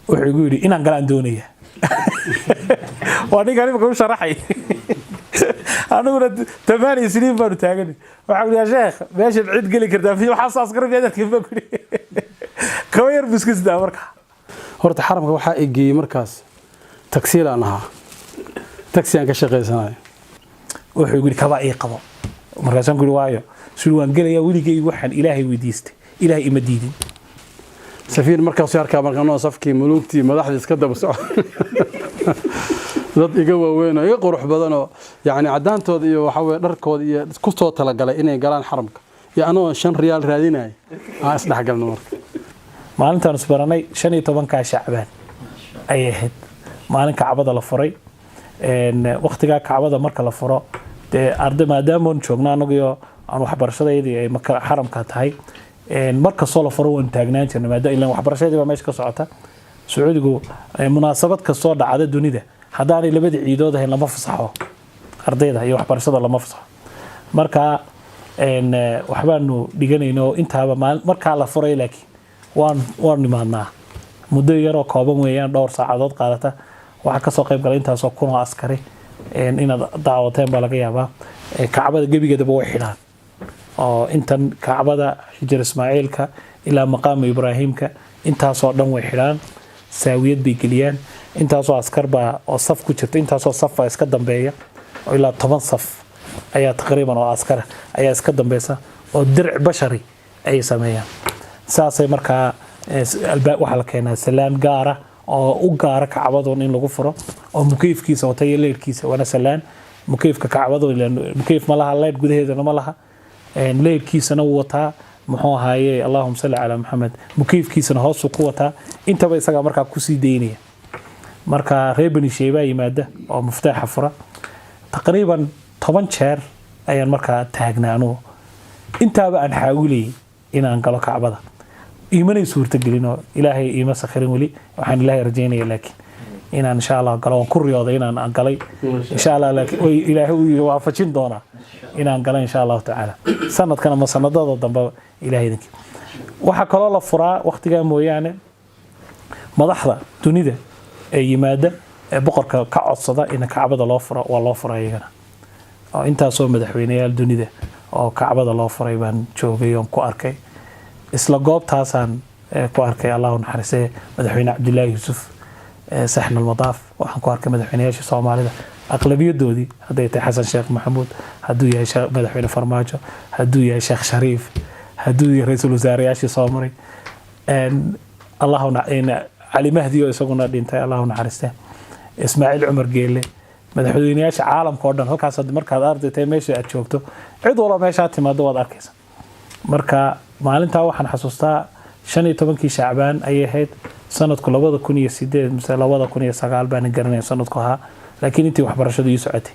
وحيقول لي إن قال دونية وأنا قال بكم شرحي أنا أقول 8 سنين بارو تاجني وحقول يا شيخ ماشي بعيد قلي كده في حصة عسكري في هذا كيف بقول كوير بسكس ده مركز horta xaramka waxa ay geeyay markaas taksiil aan ahaa taksi aan ka shaqeysanaay wuxuu yiri kaba ay qabo markaasaan guri waayo suu waan galaya weligay waxaan ilaahay weydiistay ilaahay ima diidin safiir markaas yarka markaan safkii mulugtii madaxda iska daba socod dad iga waaweyn oo qurux badan oo yaani cadaantooda iyo waxa weey dharkooda iyo isku soo tala galay inay galaan xaramka iyo anoo 5 riyaal raadinay aan isdhex galno marka maalintaan isbaranay 15 Shacbaan ay ahayd maalinka Kacbada la furay waqtiga Kacbada marka la furo arday maadaama aan joogno anagu aan waxbarashadeedii ay xaramka tahay marka soo la furo waan taagnaan jirnay maadaama ilaa waxbarashadeedii meesha ka socota Sacuudigu munaasabad ka soo dhacda dunida hadaan labada ciidood ahayn lama fasaxo ardayda iyo waxbarashada lama fasaxo marka waxbaanu dhiganayno intaaba marka la furay laakiin waan nimaadnaa muddo yar oo kooban weeyaan dhowr saacadood qaadata waxa ka soo qayb galay intaas oo kun oo askari inaad daawateen baa laga yaabaa Kacbada gebigeedaba way xidhaan oo intan Kacbada Hijr Ismaaciilka ilaa maqaam Ibraahimka intaas oo dhan way xidhaan saawiyad bay geliyaan intaas oo askar baa oo saf ku jirta intaas oo saf iska dambeeya oo ilaa 10 saf ayaa taqriiban oo askar ayaa iska dambeeysa oo dirc bashari ay sameeyaan saasay markaa waxa la keenaa salaan gaara oo u gaara Kacbada in lagu furo oo mukeefkiisa wata iyo leerkiisa wana salaan mukeefka Kacbada mukeef ma laha leer gudaheedana ma laha leerkiisana wata muxuu ahaayay Allahumma salli ala Muhammad mukeefkiisana hoos ku wata intaba isaga markaa ku sii deynaya marka reebani sheeba yimaada oo muftaaxa fura taqriiban 10 jeer ayaan markaa taagnaano intaaba aan xaawilay inaan galo Kacbada iimanay suurta gelino ilaahay iima sakhirin wali waxaan ilaahay rajaynaya laakiin inaan insha Allah galo ku riyoodo inaan galay insha Allah laakiin ilaahay uu waafajin doona inaan galo insha Allah taala sanadkan ama sanadada dambe ilaahay idinki waxa kale la furaa waqtiga mooyaane madaxda dunida ee yimaada ee boqorka ka codsada in Kacbada loo furo waa loo furaa iyagana oo intaas oo madaxweynayaal dunida oo Kacbada loo furay baan joogay oo ku arkay isla goobtaasaan ku arkay Allahu naxariisay madaxweyne Cabdullaahi Yuusuf saxna al-madaaf waxaan ku arkay madaxweynayaasha Soomaalida aqlabiyadoodii haday tahay Xasan Sheekh Maxamuud haduu yahay madaxweyne Farmaajo haduu yahay Sheekh Shariif haduu yahay ra'iisul wasaarayaasha Soomaali Allahu Ali Mahdi oo isaguna dhintay Allahu naxariistay Ismaaciil Umar Geelle madaxweynayaasha caalamka oo dhan halkaas markaad ardaytay meesha aad joogto cid walba meesha timaado waad arkaysaa marka maalinta waxaan xasuustaa 15 Shacbaan ay ahayd sanadku 2008 mise 2009 baan garanay sanadku ahaa laakiin intii waxbarashadu ii socotay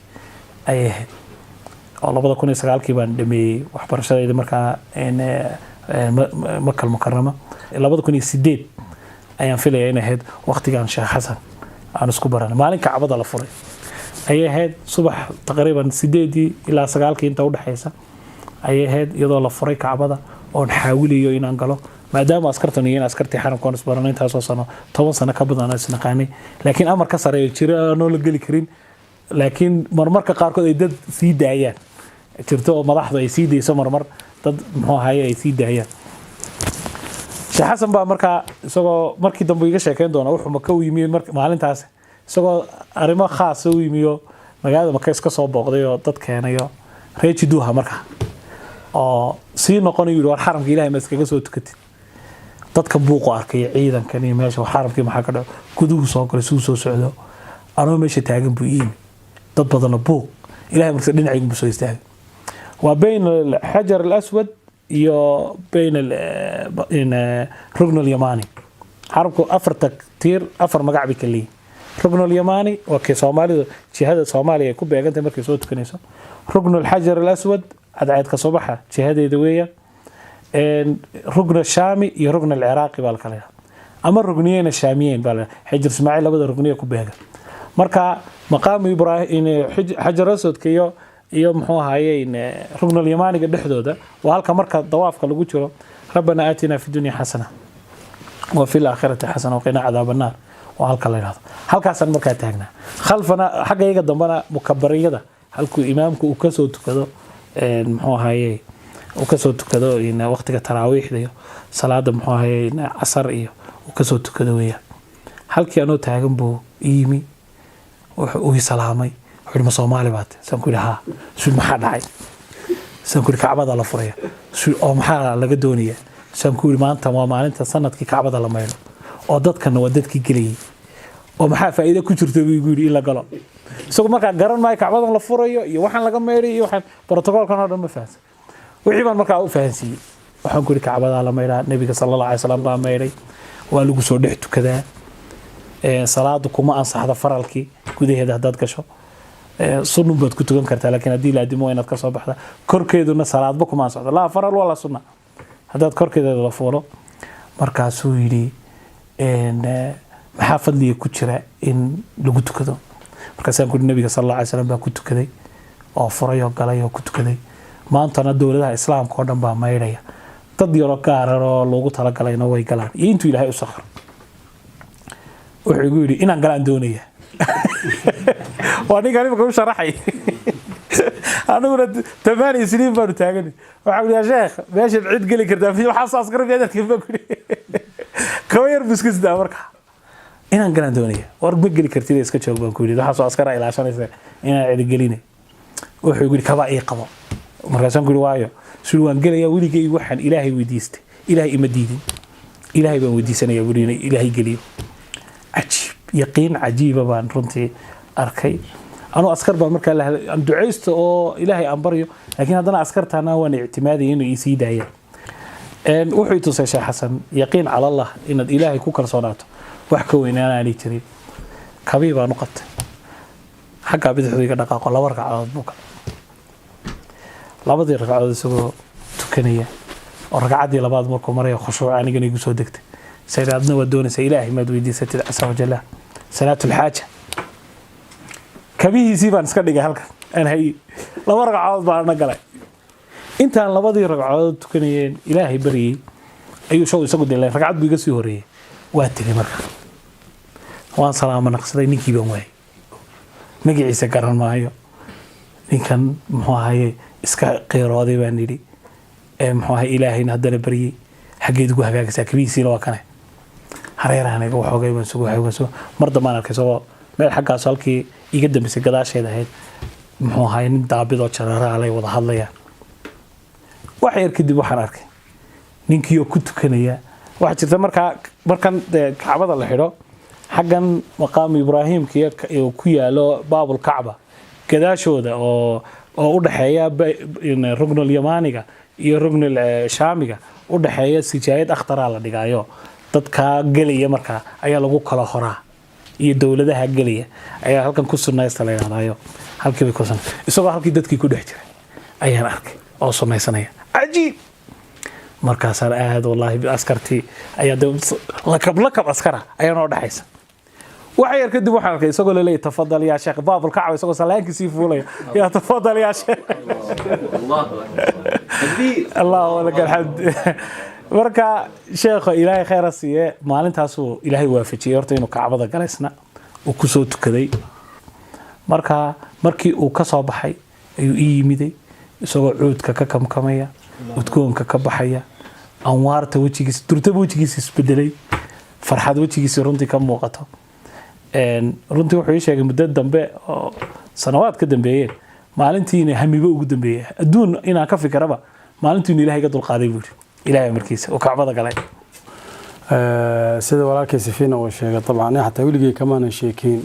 ay ahayd oo 2009 baan dhameeyay waxbarashadayda markaa Makal Mukarrama 2008 ayaan filayay in ahayd waqtigan Sheekh Xasan aan isku baranay maalinka Kacbada la furay ay ahayd subax taqriiban 8 ilaa 9 inta u dhaxaysa ay ahayd iyadoo la furay Kacbada oo xaawiliyo inaan galo maadaama askartan iyo askartii xaramkoon isbaranay intaas oo sano 10 sano ka badan isna qaanay laakiin amarka sare jira aan la gali karin laakiin marmarka qaarkood ay dad sii daayaan jirto madaxdu ay sii deeyso marmar dad muxuu ahaayay ay sii daayaan Sheekh Xasan baa markaa isagoo markii dambe iga sheekeen doona wuxuu Maka u yimid maalintaas isagoo arimo khaas u yimiyo magaalada Maka iska soo booqday oo dad keenayo reejiduha markaa oo si noqonayo war xaramka Ilaahay ma iskaga soo tukatid dadka buuq arkay ciidankan iyo meesha xaramkii maxaa ka dhaw guduhu soo galay soo socdo anoo meesha taagan buu yimid dad badan buuq Ilaahay markaa dhinacaygu soo istaagay waa been al-Hajar al-Aswad iyo been rugn al-Yamani xaramku afar taktiir afar magac bi kaliya rugn al-Yamani waa kee Soomaalidu jihada Soomaaliya ku beegantay markay soo tukanayso rugn al-Hajar al-Aswad عاد كصباحة جهادي دوية ركن الشامي يركن العراقي بالكلام أما الركنيين الشاميين بال حجر إسماعيل لابد الركنية كبيرة مركا مقام إبراهيم حجر أسود كيو يوم هو هاي ركن اليماني قد حدوده وهالك مركا ضواف كلو ربنا آتنا في الدنيا حسنة وفي الآخرة حسنة وقنا عذاب النار وهلك الله يرضى هلك أصلا مركا تاجنا خلفنا حاجة يجي ضمنا مكبرية ده هلكو إمامك وكسو تكذا محو هاي وكسو تكذا إن وقت التراويح ده صلاة محو هاي إن عصر إيه وكسو تكذا ويا هلك أنا تاجم بو إيمي وهي سلامي وحنا مصومالي بعد سنقول ها شو محل عاي سنقول كعبة على فرية شو أو محل لقى دنيا سنقول ما أنت سنة كعبة على مايل وضد كان وددك قلي ومحا فائدة كترت بيقول إلا قلم سوق ما كان قرن ما كعبة على فرية يوحنا لقى مايري يوحنا بروتوكول كان هذا مفاز وحيبان ما كان فانسي وحنا نقول كعبة على مايل النبي صلى الله عليه وسلم بقى مايري وقالوا قصور دحتو كذا صلاتكم ما أنصح هذا فرالكي كده هذا هداد كشو سنو بد كنت تقول كرتها لكن هدي لا دمو إنك كسر بحدا كركيدنا صلاة بكم ما أنصح لا فرال ولا سنة هداد كركيد هذا فورو مركزو يدي إن محافظ لي كتشرة إن لقيت كذا مركز يقول النبي صلى الله عليه وسلم بكنت كذا أو فريا قاليا كنت كذا ما أنت ندور لها إسلام قدام بها ما يريا تدير كارر لوجو ترى قاليا نوي قالان ينتو إلى هاي الصخر ويقول لي إن قالان دونية وأنا قال بكم شرحي أنا قلت 8 سنين بنو تاجني وحقول يا شيخ ماشي العيد قلي كذا في حصة أصغر في هذا كيف بقول كوير بسكس ده مركح إن قالان دونية ورق بقلي كرتيلي إسكتشوا بقول ده حصة أصغر إلى عشان يصير إن العيد قليني ويقول لي كبا إيه قبا مركز نقول وايو شو أن قال يا ولي جاي وحن إلهي وديست إلهي مديدين إلهي بوديسنا يا ولينا إلهي قليل عجيب يقين عجيبة بان رنتي أركي أنا أذكر بمركا له أن دعيست أو إلهي أنبريو لكن هذا أنا أذكرت أنا وأنا اعتمادي إنه يسيد هي أن وحيت شيخ حسن يقين على الله إن الإلهي كوكر صلاته وحكوا إن أنا علي تريد كبيبة نقط حكى بدي حذيك دقائق الله ورقة على البوك لا بدي رقع على سو تكنية ورقعدي لبعض مركو مريا خشوع يعني جني جسوا دكت سيد عبدنا ودون سيلاهي ما دويدي ستة عسى وجل صلاة الحاجة كبيه سيبان سكدي هلك أنا هي لا ورقة عوض بعنا قلي أنت أنا لبعضي رقع عوض تكنيين إلهي بري أيو شو يسقط الله رقعت بيجسي هوري واتري مرة وان سلام نقصدي نيكي بموي نجي عيسى كرن معايا إن كان محاهي إسكا قيرادي بانيري محاهي إلهي نهدنا بري حقيت جوه حاجة ساكبيسي لو كانه حريرة أنا جوه حاجة يبنسوا مرضى ما نركزوا ما الحاجة أصلكي يقدم بس قداش شيء ده هيد محاهي ندابيض وشرارة عليه وضح الله يعني واحد يركض بحرارك نينكيو كنت كنيا واحد شفت مركان كعبة الله حلو حقا مقام إبراهيم كيا له باب الكعبة كذا شو ده أو دحية الركن اليماني الركن الشامي ودحية سجايد أخطر على دقايو dadka galiya marka ayaa lagu kala horaa iyo dawladaha galiya ayaa halkan ku sunnaysta la yiraahdo halkii bay ku san isagoo halkii dadkii ku dhex jiray ayaan arkay oo sunnaysanaya ajiib markaas aad wallahi askartii ayaa lakab askara ayaa noo dhaxaysa waxay arkay dib waxaan arkay isagoo leeyahay tafadal ya sheekh baabul kacba isagoo salaanki sii fuulaya ya tafadal ya sheekh Allah wala galhad marka sheekho ilaahay khayr asiye maalintaas uu ilaahay waafajiyay horta inuu kacbada galaysna uu ku soo tukaday markii uu ka soo baxay ayuu yimiday isagoo cuudka ka kamkamaya udkoonka ka baxaya anwaarta wajigiisa durta wajigiisa isbedelay farxad wajigiisa runtii ka muuqato runtii wuxuu sheegay muddo dambe oo sanawaad ka dambeeyay maalintii inay hamiba ugu dambeeyay adduun inaan ka fikiraba maalintii inuu ilaahay ka dulqaaday buu إلهي مركز وكعبة قلعي سيد ولاكي سفينة وشيء طبعا حتى ولقي كمان شيكين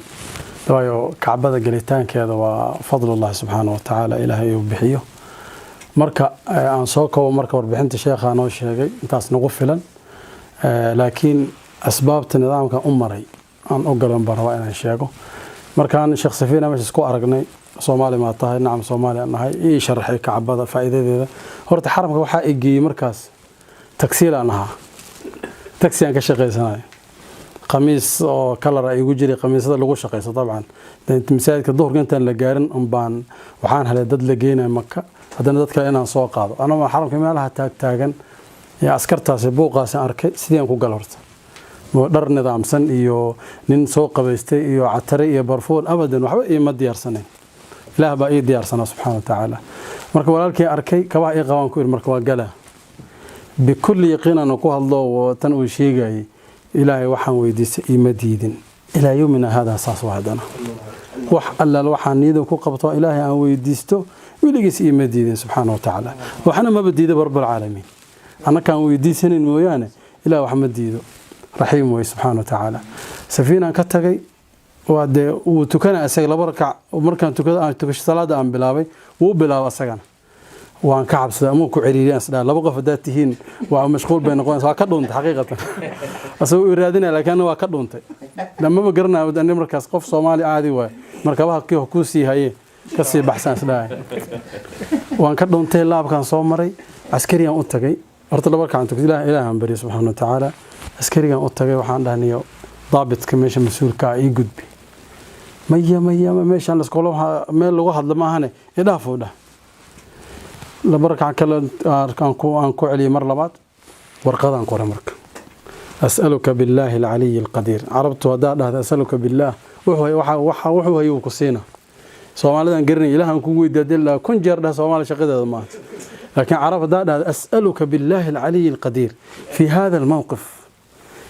دوايو كعبة قليتان كذا وفضل الله سبحانه وتعالى إلهي وبحيه مركا عن سوكا ومركا وربحنت شيخ أنا وشيء انتاس نغفلا لكن أسباب النظام كان أمري عن أقل مبارا أنا شيخه مركا عن شيخ سفينة مش سكو أرقني صومالي ما طاهي نعم صومالي أنا هاي شرحي كعبة فائدة ذي هورت حرمك وحا إيجي مركز تكسيل أنها تكسي أنك شقي سناي قميص أو كلر أي وجري قميص هذا لغو شقي طبعا أنت مساعدك الظهر كنت لقارن أمبان وحان هلا دد لقينا مكة هذا ندد كأنا سوق هذا أنا ما حرم كمالها تاجن يا عسكرتها سبوقها سأركي سيدين كو قلورت dhar nidaamsan iyo nin soo qabaystay iyo catare iyo barfuun abadan waxba ima diyaarsaneen ilaah baa ii diyaarsana subxaanahu wa tacaala marka walaalkii arkay kabaha ii qabaan ku yiri marka waa gala bikulli yaqiinan ku hadlo tan uu sheegay ilaahay waxaan weydiistay ima diidin ilaa yawmina hada saas waadana wax alla waxaan niido ku qabto ilaahay aan weydiisto wiligiis ima diidin subxaanahu wa tacaala waxana ma badiido rabbul caalamiin anaka aan weydiisanin mooyaane ilaa wax ma diido raxiim way subxaanahu wa tacaala safiinaan ka tagay وده وتكنا أسجل بركة ومركان تكنا تكش صلاة عم بلاوي وبلاو أسجنا وعن كعب سلامو كعريرين سلا لبقى فداتهين ومشغول بين قوان سواكدون حقيقة أسوي إرادنا لكن واكدون لما بقرنا ودنا مركز قف صومالي عادي ومركبها كيه كوسي هاي كسي بحسن سلا وعن كدون تلا كان صومري عسكري عن أتجي أرتلا بركة عن تكذي لا إله عن بري سبحانه وتعالى عسكري عن أتجي وحنا دهنيو ضابط كميش مسؤول كاي جدبي مية ماشي أنا سكولها ميل لغة لما هني يدافعوا ده لبرك عن كلا أنكو علي مرلبات ورقة أنكو رمرك أسألك بالله العلي القدير عربت وداء هذا أسألك بالله وحو يوكسينا سومالي قرني إله أنكو يددل كن جرده سومالي شقيد هذا مات لكن عرب هذا أسألك بالله العلي القدير في هذا الموقف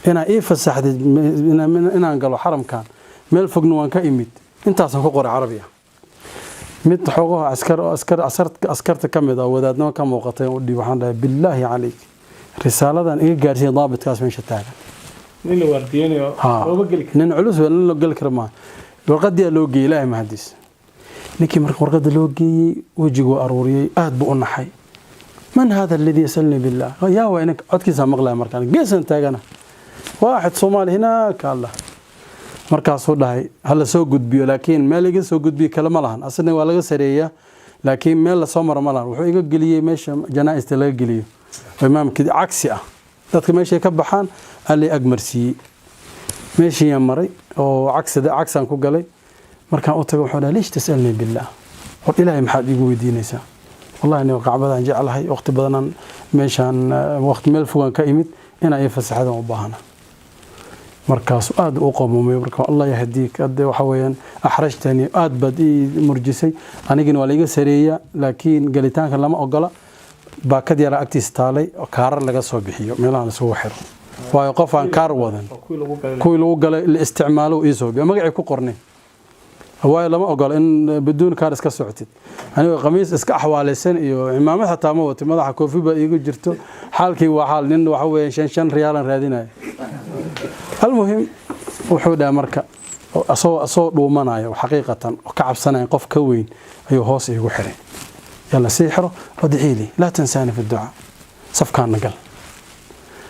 هنا إيه فسحت هنا قالوا حرم كان ميل فوقنا كإميد أنت أصلا فوق عربية ميت حقوقها عسكرت كم إذا ودادنا كم وقتين ودي وحنا بالله عليك رسالة إيه جالسين ضابط كاس من شتاعه نيلو ورديني وبقولك ننعلوس ولا نلقى الكرمان الورقة دي لوجي لا ما حدث لكن ورقة لوجي وجهه أروري أهد بقولنا حي من هذا الذي يسألني بالله يا وينك عدك سامغلا مركان جيس أنت جانا واحد صومال هناك الله markaas uu dhahay hal soo gudbiyo laakiin meel laga soo gudbiyo kala ma lahan asna waa laga sareeyaa laakiin meel la soo maro ma lahan wuxuu iga galiyay meesha janaa'ista laga galiyo imaamkii cagsi ah dadka meesha ka baxaan ali agmarsi meeshii maray oo cagsan ku galay markaan u tago wuxuu dhahay leesh tasalni billah war ilaahay maxaad igu weydiinaysaa wallahi inuu qacbadan jecelahay waqti badan meeshan waqti meel fogaan ka imid ina ay fasaxadan u baahana markaas aad u qoomay marka Allah yahdiik aad waxa weeyaan axrajtani aad badi murjisay anigina waa liga sareeya laakiin galitaanka lama ogola baakad yara agtiis taalay oo kaarar laga soo bixiyo meelaha soo xiro waayo qof aan kaar wadan kuwi lagu galay la isticmaalo isoo bi magaci ku qornay waayo lama ogola in biduun kaar iska socotid aniga qamiis iska axwaalaysan iyo imaamad xataa ma wato madaxa koofi ba igu jirto xaalkii waa xaal nin waxa weeyaan 5 riyaalan raadinay المهم وحودا مركا أصو دومانايا وحقيقة وكعب سنة قف كوين أيو هوس يقول حري يلا سيحره وادعي لي لا تنساني في الدعاء صف كان نقل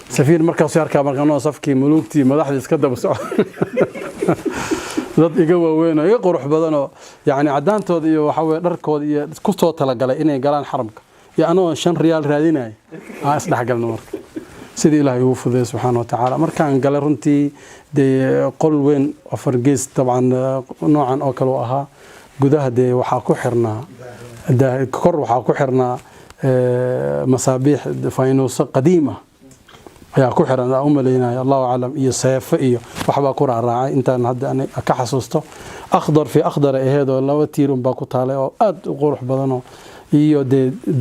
سفير مركا وسيار كامركانو صفكي ملوكتي مدحد يسكدب السعود dad iga waaweyn ay qurux badan oo yaani cadaantooda iyo waxa way dharkooda iyo ku soo tala galay inay galaan xaramka iyo anoo 5 riyaal raadinay aan isdhax galno marka sidii ilaahay uu fudeeyay subhanahu wa ta'ala markaan galay runtii de qol weyn oo fargees taban noocan oo kale ahaa gudaha de waxa ku xirnaa kor waxa ku xirnaa masaabiix faynuus qadiima ayaa ku xiran oo umaleynaa Allahu aalam iyo sayfa iyo waxba ku raacay intaan hadda aan ka xasuusto akhdar fi akhdar aheedo laba tiirun ba ku taalay oo aad u qurux badan iyo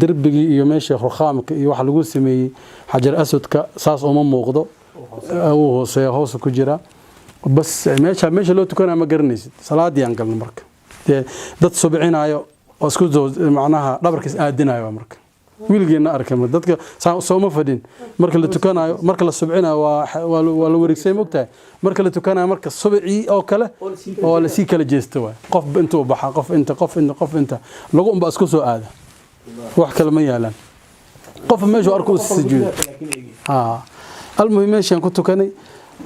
derbigi iyo meesha khurkhaamka iyo wax lagu sameeyay xajar asadka saas oo ma muuqdo oo hoos ku jira bas meesha loo tukana ma garanaysid salaadii aan galno marka dad subcinaayo oo isku macnaha dhabarkiis aadinayo marka wiilgeena arkay dadka soo ma fadin marka la tukanayo marka la subcinayo waa la wareegsay mogtahay marka la tukanayo marka subci oo kale oo la sii kala jeesto qof inta u baxa qof inta lagu umba isku soo aada wax kale ma yaalan qof meesha arko sujuud المهم meeshan ku tukanay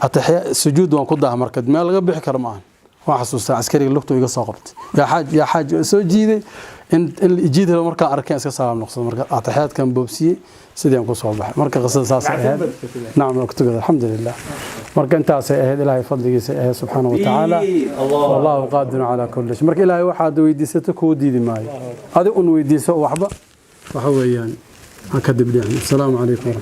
ataxiya sujuud waan ku daa marka meel laga bixi karo ma waan xasuustaa askariga lugtu iga soo qabtay ya xaaj soo jiiday in jiidada marka arkay iska salaam noqdo marka ataxiyaad kan boobsiye sideen ku soo baxay marka qasad saas ahayd naam waqtiga alxamdulillah marka intaas ay ahayd ilaahay fadligiisa ee subhanahu wa ta'ala wallahu qadirun ala kulli shay marka ilaahay waxa weydiisato ku diidi maayo adi un weydiiso waxba waxa weeyaan ka dibdeen assalamu alaykum